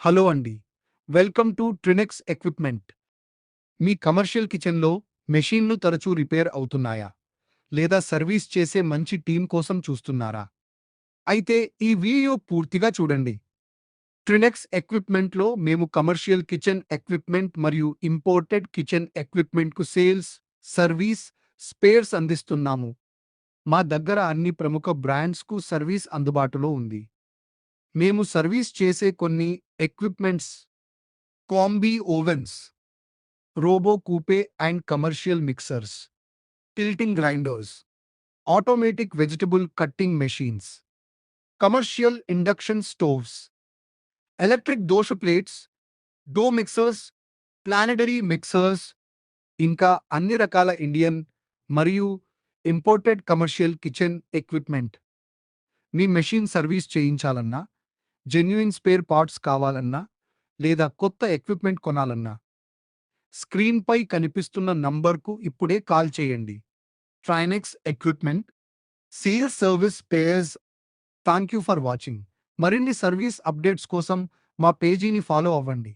Hello అండి. Welcome to Trinex equipment. మీ commercial కిచెన్‌లో మెషీన్‌లు తరచూ రిపేర్ అవుతున్నాయా? లేదా సర్వీస్ చేసే మంచి టీమ్ కోసం చూస్తున్నారా? అయితే ఈ వీడియో పూర్తిగా చూడండి. ట్రినెక్స్ ఎక్విప్‌మెంట్‌లో మేము కమర్షియల్ కిచెన్ ఎక్విప్‌మెంట్ మరియు ఇంపోర్టెడ్ కిచెన్ ఎక్విప్‌మెంట్‌కు సేల్స్, సర్వీస్, స్పేర్స్ అందిస్తున్నాము. మా దగ్గర అన్ని ప్రముఖ బ్రాండ్స్‌కు సర్వీస్ అందుబాటులో ఉంది. మేము సర్వీస్ చేసే కొన్ని equipments combi ovens, Robot Coupe and commercial mixers, tilting grinders, automatic vegetable cutting machines, commercial induction stoves, electric dosa plates, dough mixers, planetary mixers, ఇంకా అన్ని రకాల ఇండియన్ మరియు ఇంపోర్టెడ్ కమర్షియల్ కిచెన్ ఎక్విప్‌మెంట్. మీ మెషిన్ సర్వీస్ చేయించాలన్నా, genuine spare parts కావాలన్నా, లేదా కొత్త equipment కొనాలన్నా, స్క్రీన్‌పై కనిపిస్తున్న నంబర్‌కు ఇప్పుడే కాల్ చేయండి. ట్రైనెక్స్ ఎక్విప్‌మెంట్, సేల్స్ సర్వీస్ పేయర్స్. Thank you for watching. మరిన్ని సర్వీస్ అప్డేట్స్ కోసం మా పేజీని ఫాలో అవ్వండి.